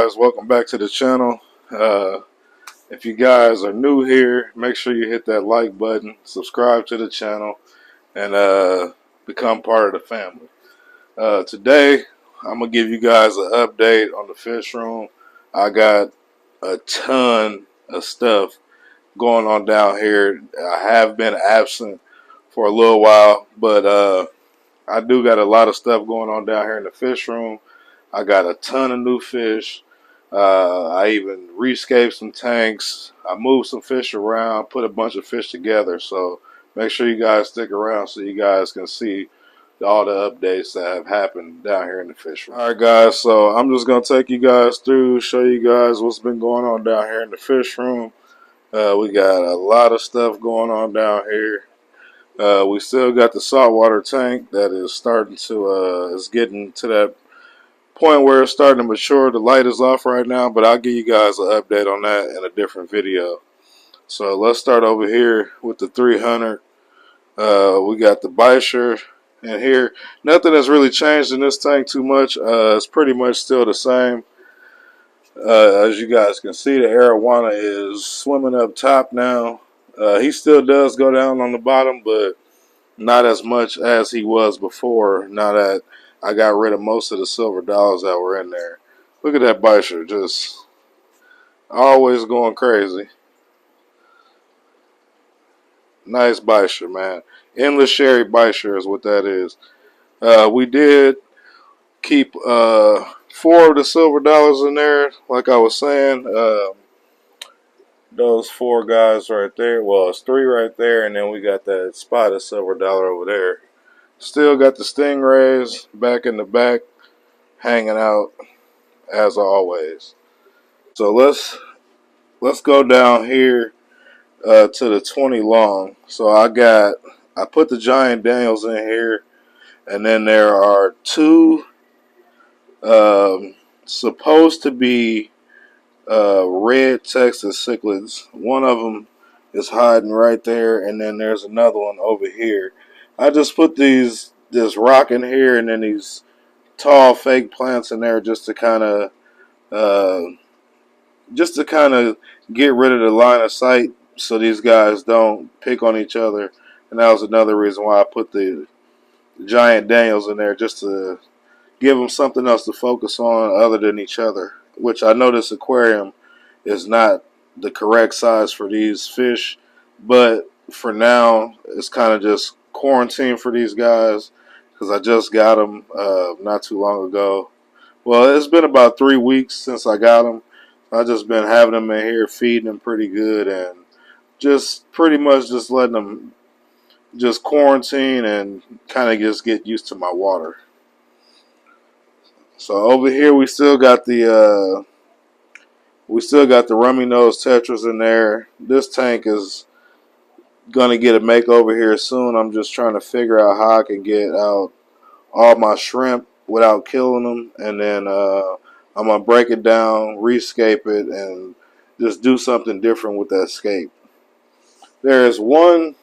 guys, welcome back to the channel. If you guys are new here, make sure you hit that like button, subscribe to the channel, and become part of the family. Today I'm gonna give you guys an update on the fish room. I got a ton of stuff going on down here. I have been absent for a little while, but I do got a lot of stuff going on down here in the fish room. I got a ton of new fish. I even rescaped some tanks. I moved some fish around, put a bunch of fish together. So make sure you guys stick around so you guys can see all the updates that have happened down here in the fish room. Alright guys, so I'm just going to take you guys through, show you guys what's been going on down here in the fish room. We got a lot of stuff going on down here. We still got the saltwater tank that is starting to, is getting to that point where it's starting to mature. The light is off right now, but I'll give you guys an update on that in a different video. So let's start over here with the 300. We got the Bison in here. Nothing has really changed in this tank too much. It's pretty much still the same. As you guys can see, the arowana is swimming up top now. He still does go down on the bottom, but not as much as he was before, now that I got rid of most of the silver dollars that were in there. Look at that Bison, just always going crazy. Nice Bison, man. Endless Sherry Bison is what that is. We did keep 4 of the silver dollars in there, like I was saying. Those 4 guys right there. Well, it's 3 right there, and then we got that spotted silver dollar over there. Still got the stingrays back in the back, hanging out as always. So let's go down here to the 20 long. So I put the giant Daniels in here, and then there are 2 supposed to be red Texas cichlids. One of them is hiding right there, and then there's another one over here. I just put this rock in here and then these tall fake plants in there just to kind of get rid of the line of sight so these guys don't pick on each other. And that was another reason why I put the giant Daniels in there, just to give them something else to focus on other than each other, which I know this aquarium is not the correct size for these fish, but for now it's kind of just quarantine for these guys because I just got them not too long ago. Well, it's been about 3 weeks since I got them. I just been having them in here, feeding them pretty good, and just pretty much just letting them just quarantine and kind of just get used to my water. So over here we still got the rummy nose tetras in there. This tank is gonna get a makeover here soon. I'm just trying to figure out how I can get out all my shrimp without killing them, and then I'm gonna break it down, rescape it, and just do something different with that scape. There is one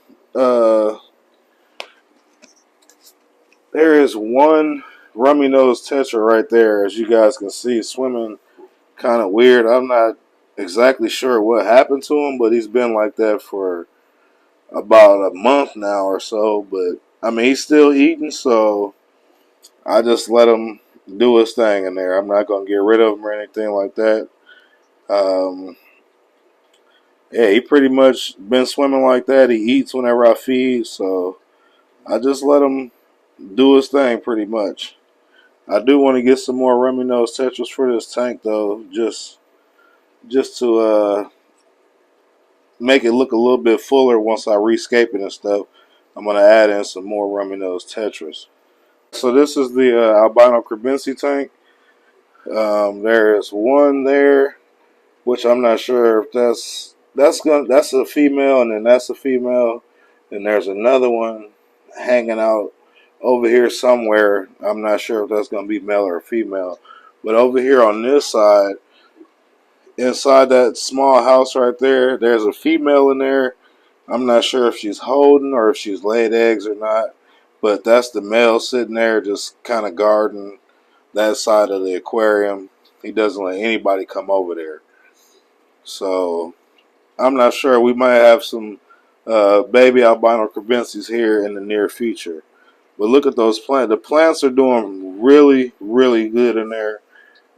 rummy nose tetra right there, as you guys can see, swimming kind of weird. I'm not exactly sure what happened to him, but he's been like that for about a month now or so. But I mean, he's still eating, so I just let him do his thing in there. I'm not gonna get rid of him or anything like that. Yeah, he pretty much been swimming like that. He eats whenever I feed, so I just let him do his thing pretty much. I do want to get some more rummy nose tetras for this tank though, just to make it look a little bit fuller once I rescape it and stuff. I'm gonna add in some more rummy nose tetras. So this is the albino cremency tank. There is one there, which I'm not sure if that's a female, and then that's a female, and there's another one hanging out over here somewhere. I'm not sure if that's going to be male or female, but over here on this side, inside that small house right there, there's a female in there. I'm not sure if she's holding or if she's laid eggs or not, but that's the male sitting there just kind of guarding that side of the aquarium. He doesn't let anybody come over there. So I'm not sure. We might have some baby albino cremencies here in the near future. But look at those plants. The plants are doing really, really good in there.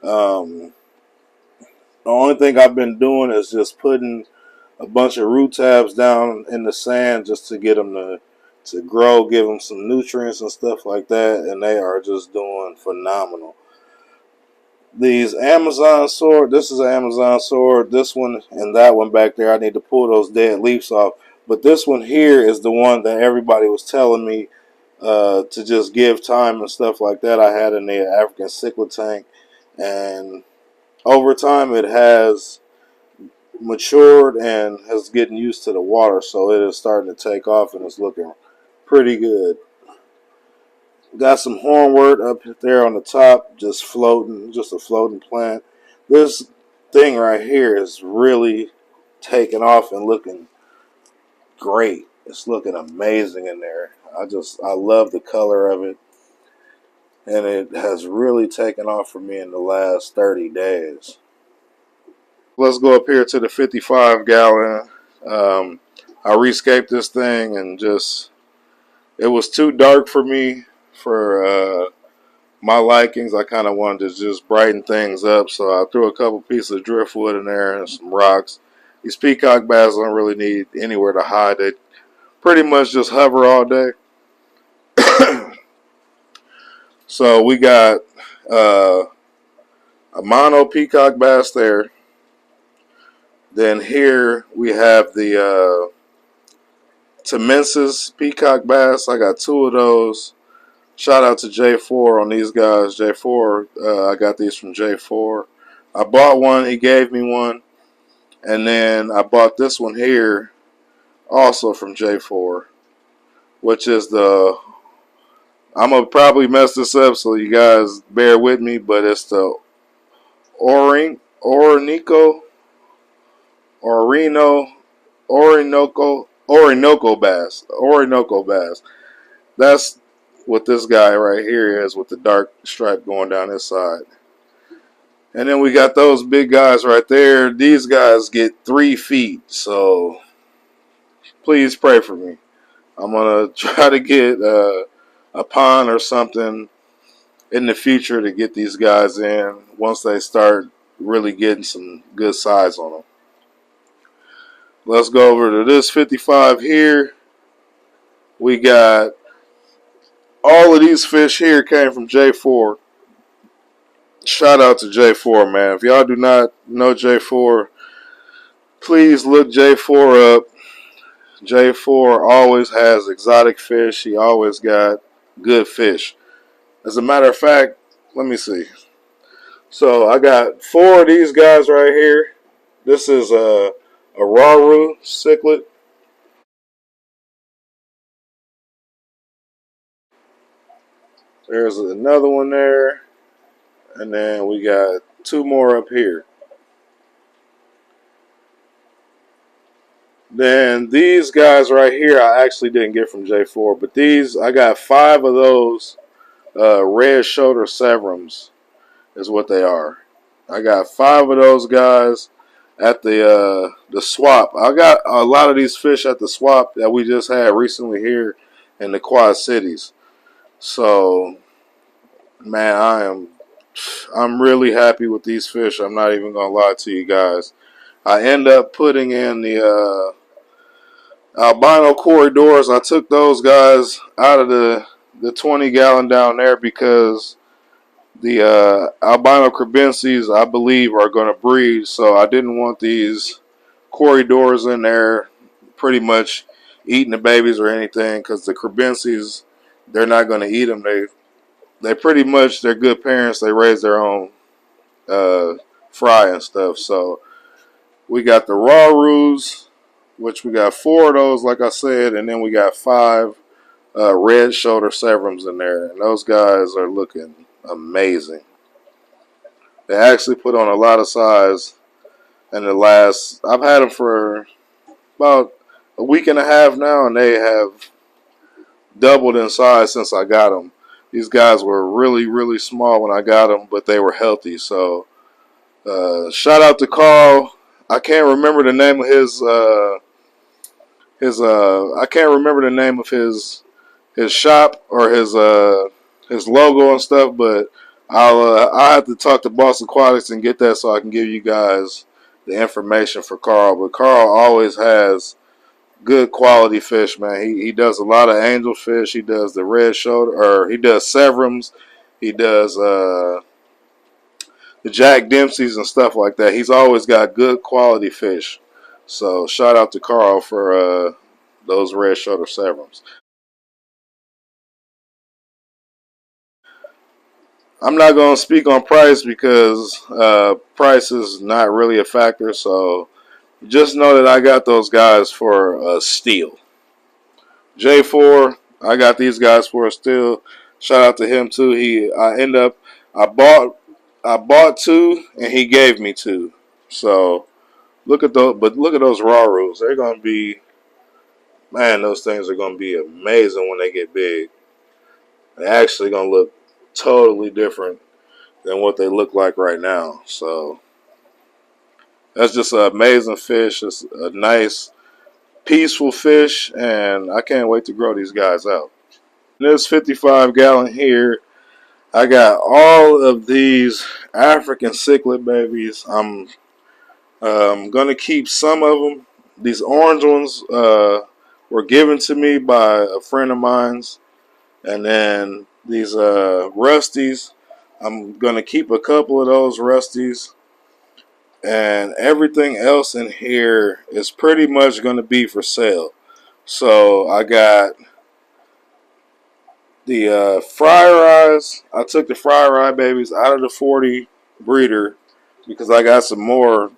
The only thing I've been doing is just putting a bunch of root tabs down in the sand just to get them to grow, give them some nutrients and stuff like that, and they are just doing phenomenal. These Amazon sword, this is an Amazon sword, this one and that one back there, I need to pull those dead leaves off. But this one here is the one that everybody was telling me to just give time and stuff like that. I had in the African cichlid tank, and over time it has matured and has getting used to the water, so it is starting to take off and it's looking pretty good. Got some hornwort up there on the top, just floating, just a floating plant. This thing right here is really taking off and looking great. It's looking amazing in there. I love the color of it, and it has really taken off for me in the last 30 days. Let's go up here to the 55 gallon. I rescaped this thing and just, it was too dark for me for my likings. I kind of wanted to just brighten things up, so I threw a couple pieces of driftwood in there and some rocks. These peacock bass don't really need anywhere to hide. They pretty much just hover all day. So we got a mono peacock bass there. Then here we have the Temensis peacock bass. I got two of those. Shout out to J4 on these guys. J4, I got these from J4. I bought one. He gave me one. And then I bought this one here also from J4, which is the, I'm going to probably mess this up, so you guys bear with me, but it's the Orinoco bass. Orinoco bass. That's what this guy right here is with the dark stripe going down his side. And then we got those big guys right there. These guys get 3 feet, so please pray for me. I'm going to try to get a pond or something in the future to get these guys in once they start really getting some good size on them. Let's go over to this 55 here. We got all of these fish here came from J4. Shout out to J4, man. If y'all do not know J4, please look J4 up. J4 always has exotic fish. He always got good fish. As a matter of fact, let me see. So I got 4 of these guys right here. This is a Raru cichlid. There's another one there. And then we got 2 more up here. Then these guys right here I actually didn't get from J4, but these, I got 5 of those red shoulder severums is what they are. I got 5 of those guys at the swap. I got a lot of these fish at the swap that we just had recently here in the Quad Cities. So, man, I'm really happy with these fish. I'm not even gonna lie to you guys. I end up putting in the albino corridors. I took those guys out of the 20 gallon down there because the albino cremencies, I believe, are going to breed. So I didn't want these corridors in there pretty much eating the babies or anything, because the cremencies, they're not going to eat them. They pretty much, they're good parents. They raise their own fry and stuff. So we got the Rarus, which we got 4 of those, like I said, and then we got 5 red shoulder severums in there, and those guys are looking amazing. They actually put on a lot of size in the last, I've had them for about a week and a half now, and they have doubled in size since I got them. These guys were really, really small when I got them, but they were healthy, so Shout out to Carl. I can't remember the name of I can't remember the name of his shop or his logo and stuff, but I'll have to talk to Boston Aquatics and get that so I can give you guys the information for Carl. But Carl always has good quality fish, man. He does a lot of angelfish. He does the red shoulder, or he does severums. He does the Jack Dempsey's and stuff like that. He's always got good quality fish. So shout out to Carl for those red shoulder severums. I'm not going to speak on price because price is not really a factor. So just know that I got those guys for a steal. J4, I got these guys for a steal. Shout out to him too. I bought two and he gave me two. So look at those raw rules. They're gonna be, man, those things are gonna be amazing when they get big. They're actually gonna look totally different than what they look like right now. So that's just an amazing fish. It's a nice, peaceful fish, and I can't wait to grow these guys out. In this 55-gallon here, I got all of these African cichlid babies. I'm gonna keep some of them. These orange ones were given to me by a friend of mine's, and then these rusties. I'm gonna keep a couple of those rusties, and everything else in here is pretty much gonna be for sale. So I got the fryer eyes. I took the fryer eye babies out of the 40 breeder because I got some more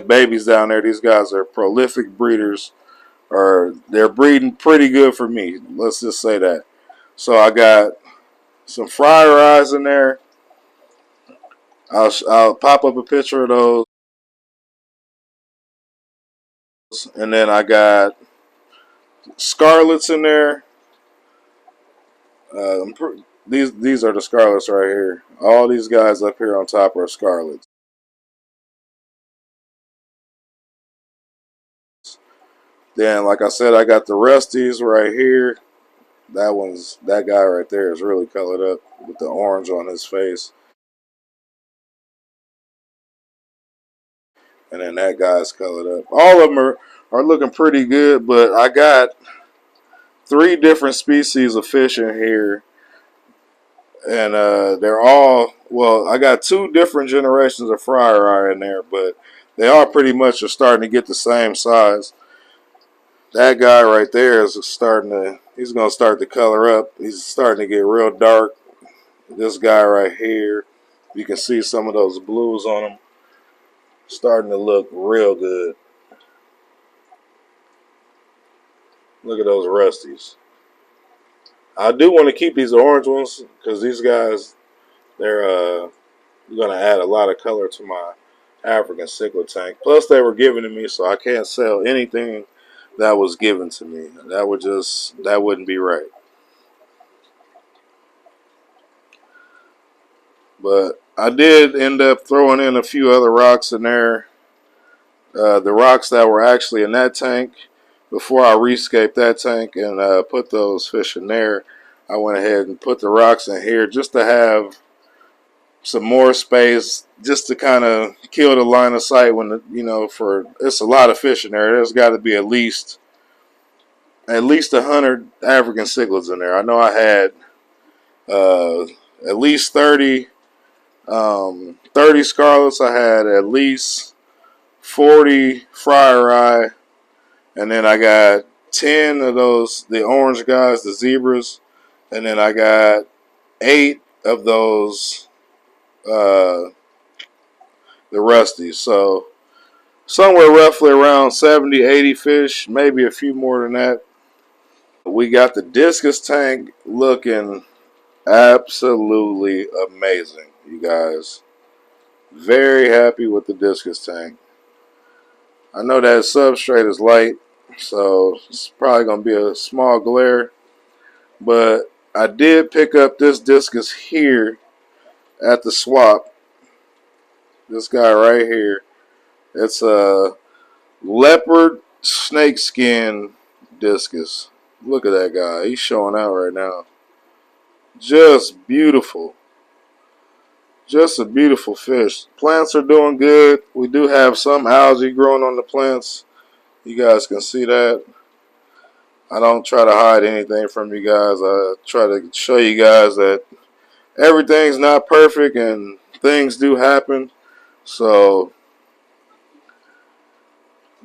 babies down there. These guys are prolific breeders, or they're breeding pretty good for me. Let's just say that. So I got some fryer eyes in there. I'll pop up a picture of those, and then I got scarlets in there. These are the scarlets right here. All these guys up here on top are scarlets. Then, like I said, I got the rusties right here. That guy right there is really colored up with the orange on his face. And then that guy's colored up. All of them are looking pretty good, but I got three different species of fish in here. And they're all, well, I got two different generations of fryer eye in there, but they all pretty much are starting to get the same size. That guy right there is he's going to start to color up. He's starting to get real dark. This guy right here, you can see some of those blues on him. Starting to look real good. Look at those rusties. I do want to keep these orange ones because these guys, they're going to add a lot of color to my African cichlid tank. Plus, they were given to me, so I can't sell anything that was given to me. That wouldn't be right. But I did end up throwing in a few other rocks in there. The rocks that were actually in that tank, before I rescaped that tank and put those fish in there, I went ahead and put the rocks in here just to have some more space, just to kind of kill the line of sight when for it's a lot of fish in there. There's got to be at least 100 African cichlids in there. I know I had at least 30 scarlets. I had at least 40 fryer eye, and then I got 10 of those, the orange guys, the zebras, and then I got 8 of those, the rusties. So somewhere roughly around 70, 80 fish, maybe a few more than that. We got the discus tank looking absolutely amazing, you guys. Very happy with the discus tank. I know that substrate is light, so it's probably going to be a small glare. But I did pick up this discus here at the swap. This guy right here. It's a leopard snakeskin discus. Look at that guy. He's showing out right now. Just beautiful. Just a beautiful fish. Plants are doing good. We do have some algae growing on the plants. You guys can see that. I don't try to hide anything from you guys. I try to show you guys that everything's not perfect and things do happen. So,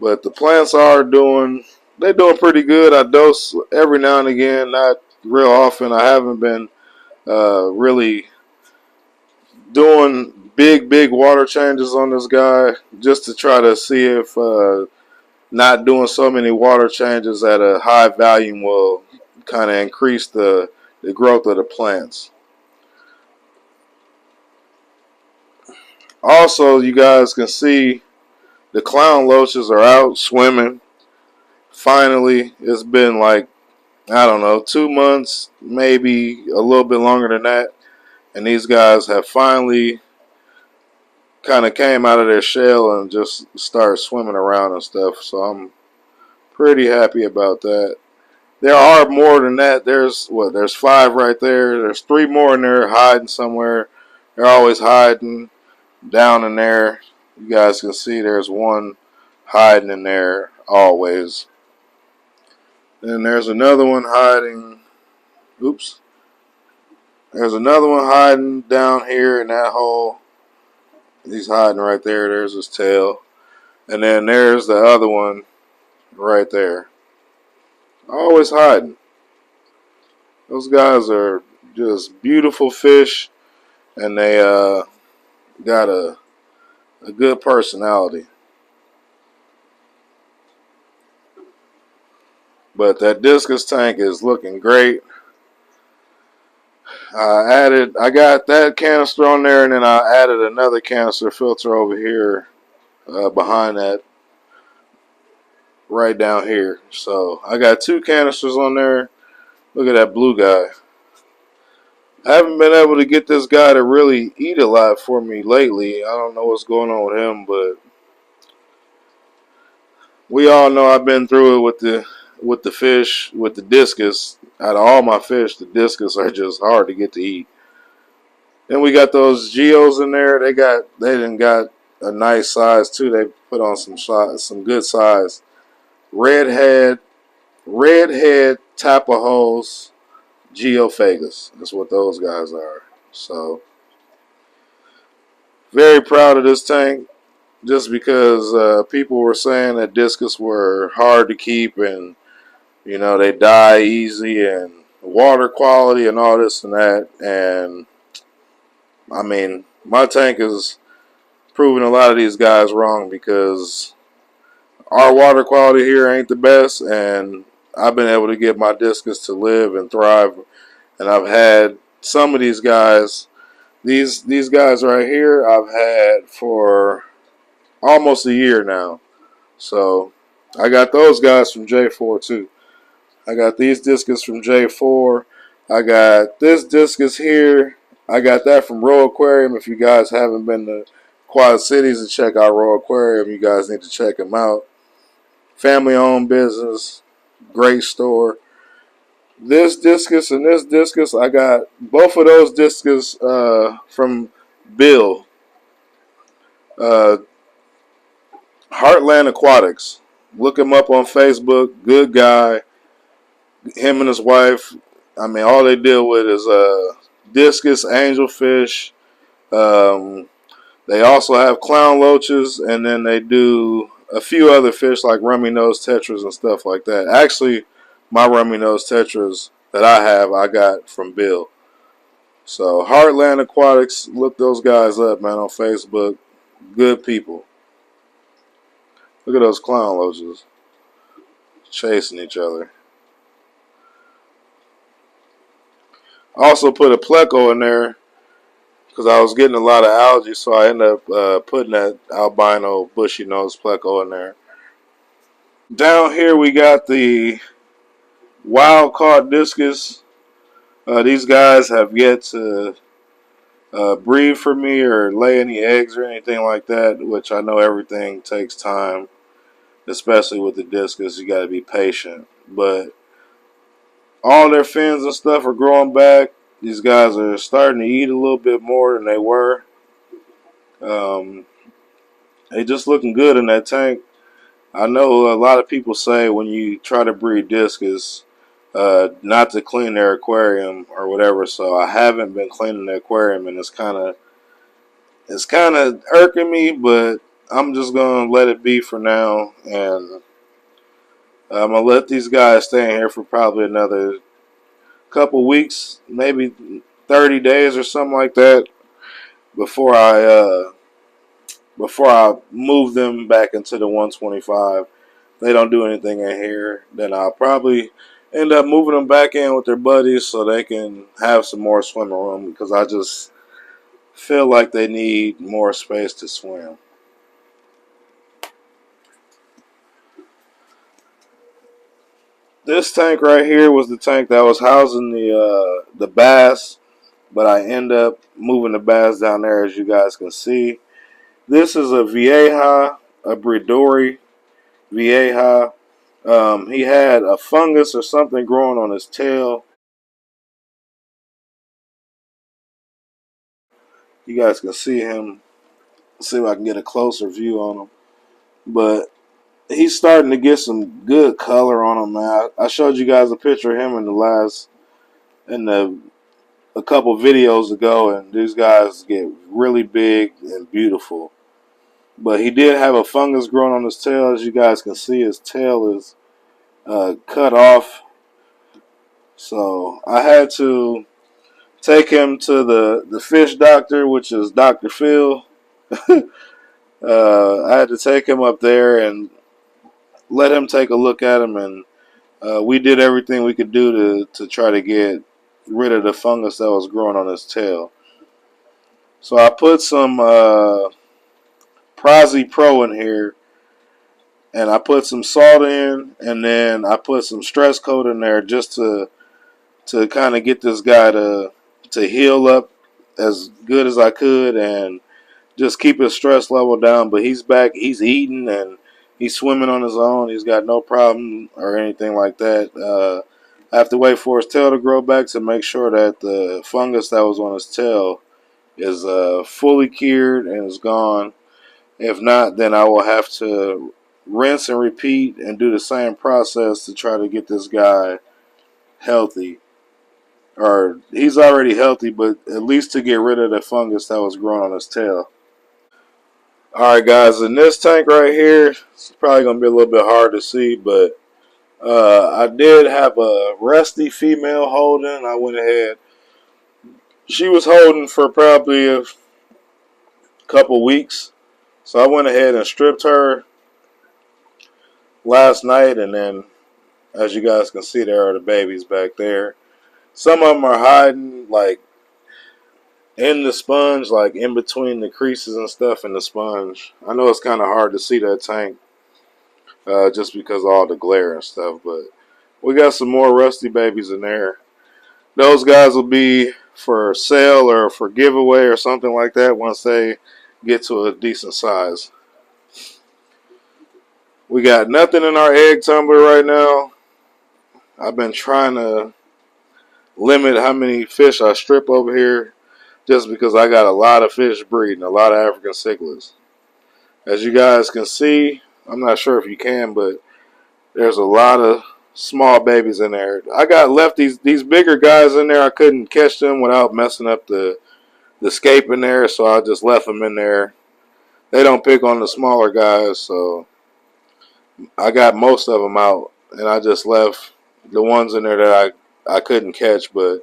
but the plants are they're doing pretty good. I dose every now and again, not real often. I haven't been really doing big water changes on this guy just to try to see if not doing so many water changes at a high volume will kind of increase the growth of the plants. Also, you guys can see the clown loaches are out swimming. Finally, it's been like, I don't know, 2 months, maybe a little bit longer than that. And these guys have finally kind of came out of their shell and just started swimming around and stuff. So I'm pretty happy about that. There are more than that. There's 5 right there. There's 3 more in there hiding somewhere. They're always hiding down in there. You guys can see there's one hiding in there always. Then there's another one hiding. Oops. There's another one hiding down here in that hole. He's hiding right there. There's his tail. And then there's the other one right there. Always hiding. Those guys are just beautiful fish. And they got a good personality. But that discus tank is looking great. I got that canister on there, and then I added another canister filter over here behind that, right down here. So I got 2 canisters on there. Look at that blue guy. I haven't been able to get this guy to really eat a lot for me lately. I don't know what's going on with him, but we all know I've been through it with the fish, with the discus. Out of all my fish, the discus are just hard to get to eat. Then we got those geos in there. They done got a nice size too. They put on some good size. Redhead Tapajos Geophagus. That's what those guys are. So very proud of this tank. Just because people were saying that discus were hard to keep and they die easy and water quality and all this and that. And I mean, my tank is proving a lot of these guys wrong because our water quality here ain't the best, and I've been able to get my discus to live and thrive. And I've had some of these guys, these guys right here, I've had for almost a year now. So I got those guys from J4 too. I got these discus from J4. I got this discus here. I got that from Royal Aquarium. If you guys haven't been to Quad Cities to check out Royal Aquarium, you guys need to check them out. Family-owned business, great store. This discus and this discus, I got both of those discus from Bill. Heartland Aquatics. Look him up on Facebook. Good guy. Him and his wife, I mean, all they deal with is discus, angelfish. They also have clown loaches, and then they do a few other fish like rummy nose tetras and stuff like that. Actually, my rummy nose tetras that I have, I got from Bill. So Heartland Aquatics, look those guys up, man, on Facebook. Good people. Look at those clown loaches chasing each other. Also put a pleco in there because I was getting a lot of algae, so I ended up putting that albino bushy nose pleco in there. Down here we got the wild caught discus. These guys have yet to breed for me or lay any eggs or anything like that, which I know everything takes time, especially with the discus. You got to be patient. But all their fins and stuff are growing back. These guys are starting to eat a little bit more than they were. Um, they just looking good in that tank. I know a lot of people say when you try to breed discus, not to clean their aquarium or whatever. So I haven't been cleaning the aquarium, and it's kind of irking me, but I'm just gonna let it be for now, and I'm gonna let these guys stay in here for probably another couple weeks, maybe 30 days or something like that, before I move them back into the 125. If they don't do anything in here, then I'll probably end up moving them back in with their buddies so they can have some more swimming room, because I just feel like they need more space to swim. This tank right here was the tank that was housing the bass, but I end up moving the bass down there, as you guys can see. This is a Vieja, a Bridori Vieja. He had a fungus or something growing on his tail. You guys can see him. See if I can get a closer view on him. But he's starting to get some good color on him, man. I showed you guys a picture of him in the a couple videos ago, and these guys get really big and beautiful. But he did have a fungus growing on his tail. As you guys can see, his tail is cut off. So I had to take him to the fish doctor, which is Dr. Phil. I had to take him up there and let him take a look at him, and we did everything we could do to try to get rid of the fungus that was growing on his tail. So I put some Prozi Pro in here, and I put some salt in, and then I put some stress coat in there just to kind of get this guy to heal up as good as I could and just keep his stress level down. But he's back, he's eating, and he's swimming on his own. He's got no problem or anything like that. I have to wait for his tail to grow back to make sure that the fungus that was on his tail is fully cured and is gone. If not, then I will have to rinse and repeat and do the same process to try to get this guy healthy. Or he's already healthy, but at least to get rid of the fungus that was growing on his tail. Alright guys, in this tank right here, it's probably going to be a little bit hard to see, but I did have a rusty female holding. I went ahead. She was holding for probably a couple weeks. So I went ahead and stripped her last night, and then as you guys can see, there are the babies back there. Some of them are hiding like in the sponge, like in between the creases and stuff in the sponge. I know it's kind of hard to see that tank just because of all the glare and stuff, but we got some more rusty babies in there. Those guys will be for sale or for giveaway or something like that once they get to a decent size. We got nothing in our egg tumbler right now. I've been trying to limit how many fish I strip over here just because I got a lot of fish breeding, a lot of African cichlids. As you guys can see, I'm not sure if you can, but there's a lot of small babies in there. I got left these bigger guys in there. I couldn't catch them without messing up the scape in there, so I just left them in there. They don't pick on the smaller guys, so I got most of them out, and I just left the ones in there that I couldn't catch. But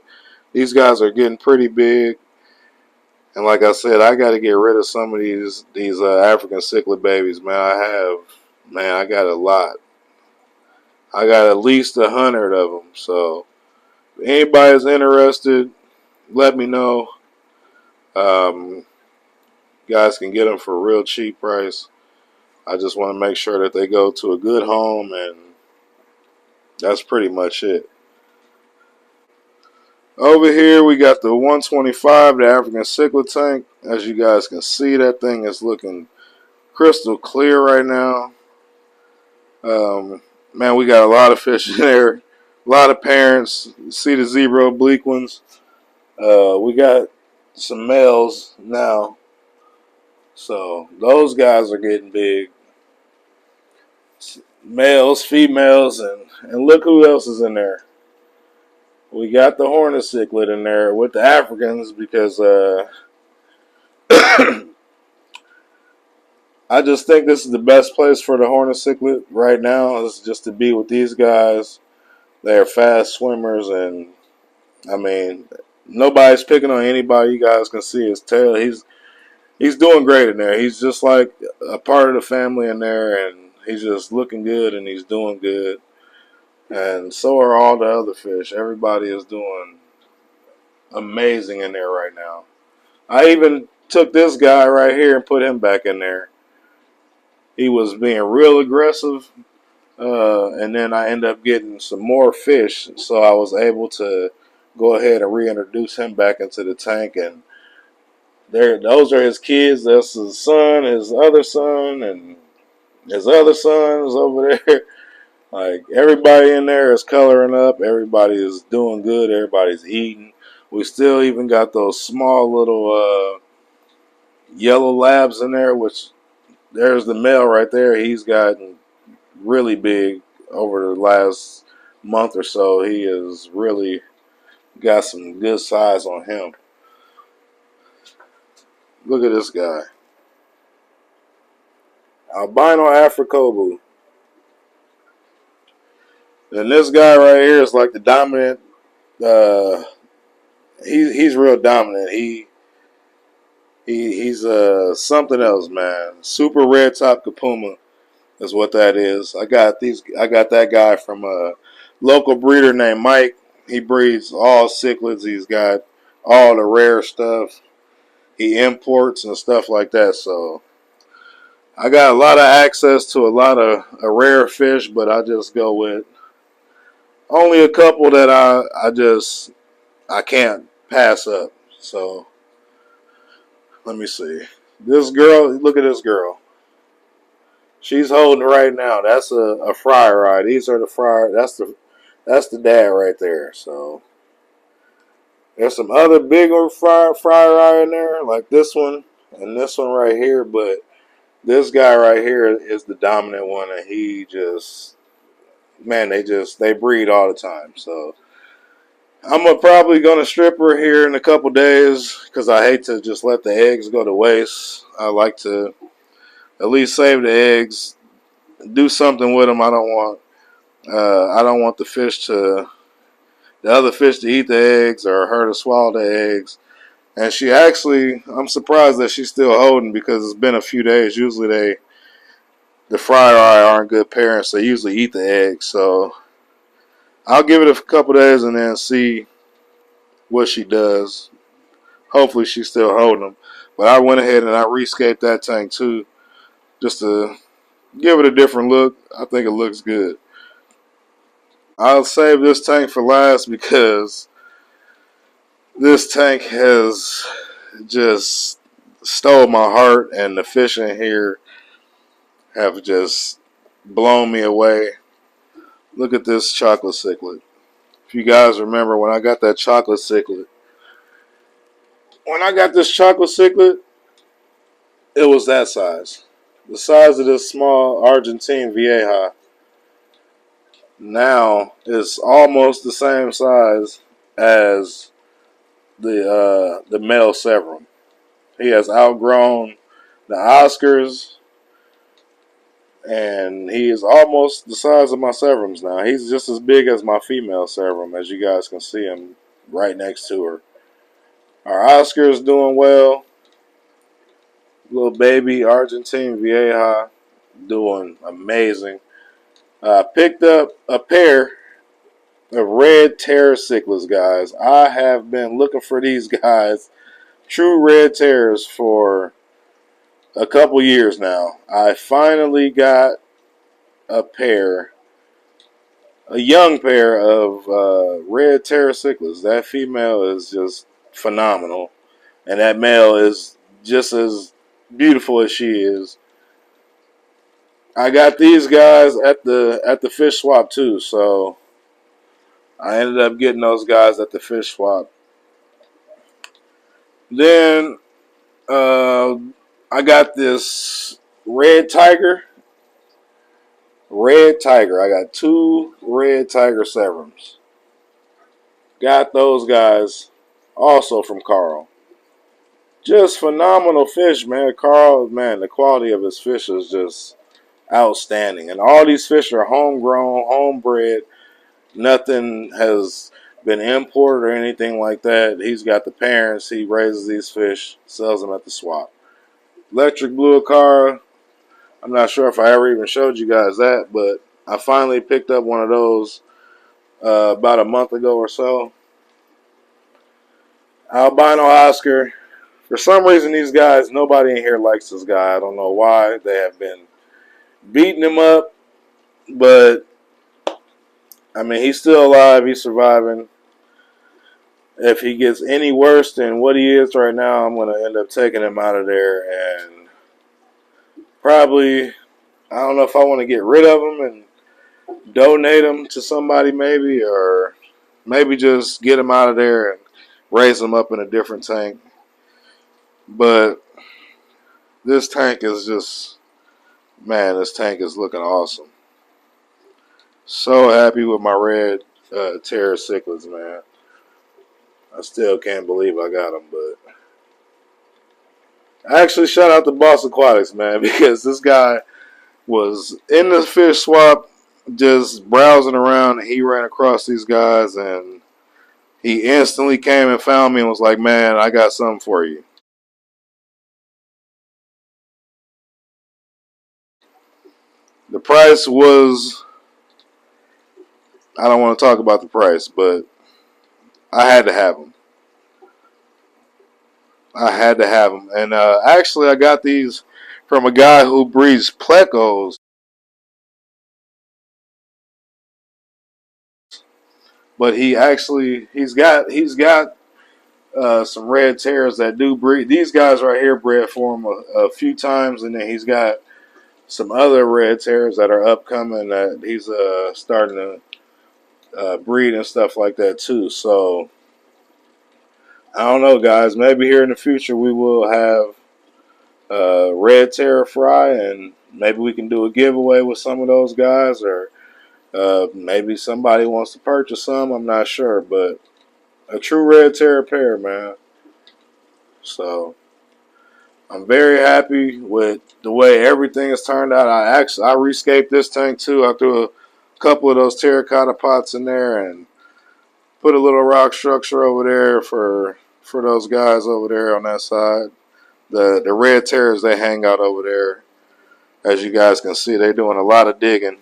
these guys are getting pretty big, and like I said, I got to get rid of some of these African cichlid babies, man. I got a lot. I got at least 100 of them. So if anybody's interested, let me know. You guys can get them for a real cheap price. I just want to make sure that they go to a good home, and that's pretty much it. Over here we got the 125, the African cichlid tank. As you guys can see, that thing is looking crystal clear right now. Man, we got a lot of fish in there. A lot of parents. You see the zebra oblique ones. We got some males now. So those guys are getting big. Males, females, and look who else is in there. We got the hornet cichlid in there with the Africans because I just think this is the best place for the hornet cichlid right now. Is just to be with these guys. They're fast swimmers, and I mean, nobody's picking on anybody. You guys can see his tail. He's doing great in there. He's just like a part of the family in there, and he's just looking good and he's doing good. And so are all the other fish. Everybody is doing amazing in there right now. I even took this guy right here and put him back in there. He was being real aggressive, and then I ended up getting some more fish, so I was able to go ahead and reintroduce him back into the tank. And those are his kids. That's his son, his other son, and his other son is over there. Like, everybody in there is coloring up. Everybody is doing good. Everybody's eating. We still even got those small little yellow labs in there, which there's the male right there. He's gotten really big over the last month or so. He has really got some good size on him. Look at this guy. Albino Africobu. And this guy right here is like the dominant. He's real dominant. He's something else, man. Super red top kapuma is what that is. I got that guy from a local breeder named Mike. He breeds all cichlids. He's got all the rare stuff. He imports and stuff like that. So I got a lot of access to a lot of rare fish, but I just go with only a couple that I can't pass up. So let me see. This girl, look at this girl. She's holding right now. That's a fry rye. These are the fry. That's the dad right there. So there's some other bigger fry rye in there, like this one and this one right here. But this guy right here is the dominant one, and he just, man, they breed all the time. So I'm probably gonna strip her here in a couple days because I hate to just let the eggs go to waste. I like to at least save the eggs, do something with them. I don't want the other fish to eat the eggs or her to swallow the eggs. And she actually, I'm surprised that she's still holding because it's been a few days. Usually the fry eye aren't good parents. They usually eat the eggs. So I'll give it a couple days and then see what she does. Hopefully she's still holding them. But I went ahead and I rescaped that tank too, just to give it a different look. I think it looks good. I'll save this tank for last because this tank has just stole my heart, and the fish in here have just blown me away. Look at this chocolate cichlid. If you guys remember when I got that chocolate cichlid, when I got this chocolate cichlid, it was that size. The size of this small Argentine Vieja. Now it's almost the same size as the male Severum. He has outgrown the Oscars, and he is almost the size of my Severums now. He's just as big as my female Severum, as you guys can see him right next to her. Our Oscar is doing well. Little baby Argentine Vieja doing amazing. Picked up a pair of red terror cichlids, guys. I have been looking for these guys, true red terrors, for a couple years now. I finally got a pair a young pair of red tetra cichlids. That female is just phenomenal, and that male is just as beautiful as she is. I got these guys at the fish swap too, so I ended up getting those guys at the fish swap. Then uh, I got this red tiger. Red tiger. I got two red tiger severums. Got those guys also from Carl. Just phenomenal fish, man. Carl, man, the quality of his fish is just outstanding. And all these fish are homegrown, homebred. Nothing has been imported or anything like that. He's got the parents. He raises these fish, sells them at the swap. Electric blue Acara. I'm not sure if I ever even showed you guys that, but I finally picked up one of those about a month ago or so. Albino Oscar. For some reason, these guys, nobody in here likes this guy. I don't know why. They have been beating him up, but I mean, he's still alive. He's surviving. If he gets any worse than what he is right now, I'm going to end up taking him out of there and probably, I don't know if I want to get rid of him and donate him to somebody maybe, or maybe just get him out of there and raise him up in a different tank. But this tank is just, man, this tank is looking awesome. So happy with my red tetra cichlids, man. I still can't believe I got them, but actually shout out to Boston Aquatics, man, because this guy was in the fish swap just browsing around, and he ran across these guys, and he instantly came and found me and was like, man, I got something for you. The price was, I don't want to talk about the price, but I had to have them. I had to have them. And actually, I got these from a guy who breeds plecos. But he's got some red terrors that do breed. These guys right here bred for him a few times, and then he's got some other red terrors that are upcoming that he's starting to breed and stuff like that too. So I don't know, guys. Maybe here in the future we will have red terror fry, and maybe we can do a giveaway with some of those guys, or maybe somebody wants to purchase some. I'm not sure, but a true red terror pair, man. So I'm very happy with the way everything has turned out. I rescaped this tank too. I threw a couple of those terracotta pots in there and put a little rock structure over there for those guys over there on that side. The red terrors, they hang out over there. As you guys can see, they're doing a lot of digging.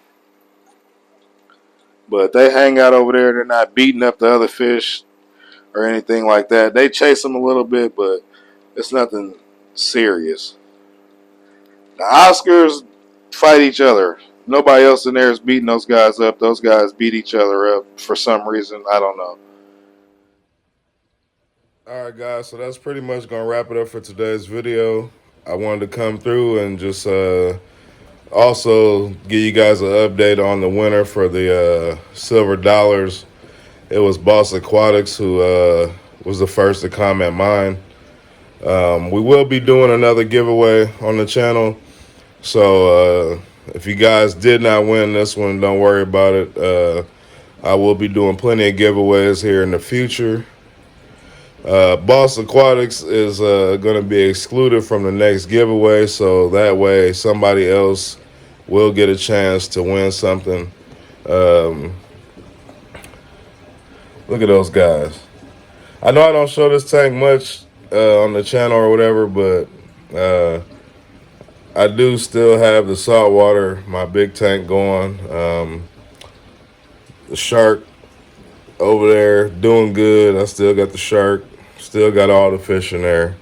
But they hang out over there. They're not beating up the other fish or anything like that. They chase them a little bit, but it's nothing serious. The Oscars fight each other. Nobody else in there is beating those guys up. Those guys beat each other up for some reason. I don't know. Alright, guys, so that's pretty much going to wrap it up for today's video. I wanted to come through and just also give you guys an update on the winner for the silver dollars. It was Boss Aquatics who was the first to comment mine. We will be doing another giveaway on the channel. So if you guys did not win this one, don't worry about it. I will be doing plenty of giveaways here in the future. Boss Aquatics is going to be excluded from the next giveaway, so that way somebody else will get a chance to win something. Look at those guys. I know I don't show this tank much on the channel or whatever, but I do still have the saltwater, my big tank going. The shark over there doing good. I still got the shark. Still got all the fish in there.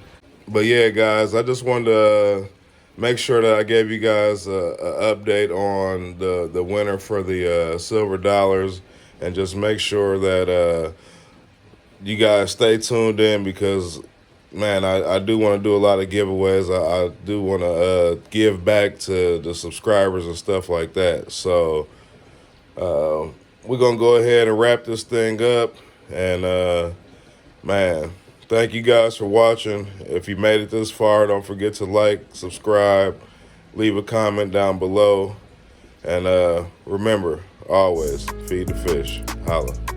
But yeah, guys, I just wanted to make sure that I gave you guys a update on the winner for the silver dollars, and just make sure that you guys stay tuned in, because man, I do want to do a lot of giveaways. I do want to give back to the subscribers and stuff like that. So we're gonna go ahead and wrap this thing up. And man, thank you guys for watching. If you made it this far, don't forget to like, subscribe, leave a comment down below, and remember, always feed the fish. Holla.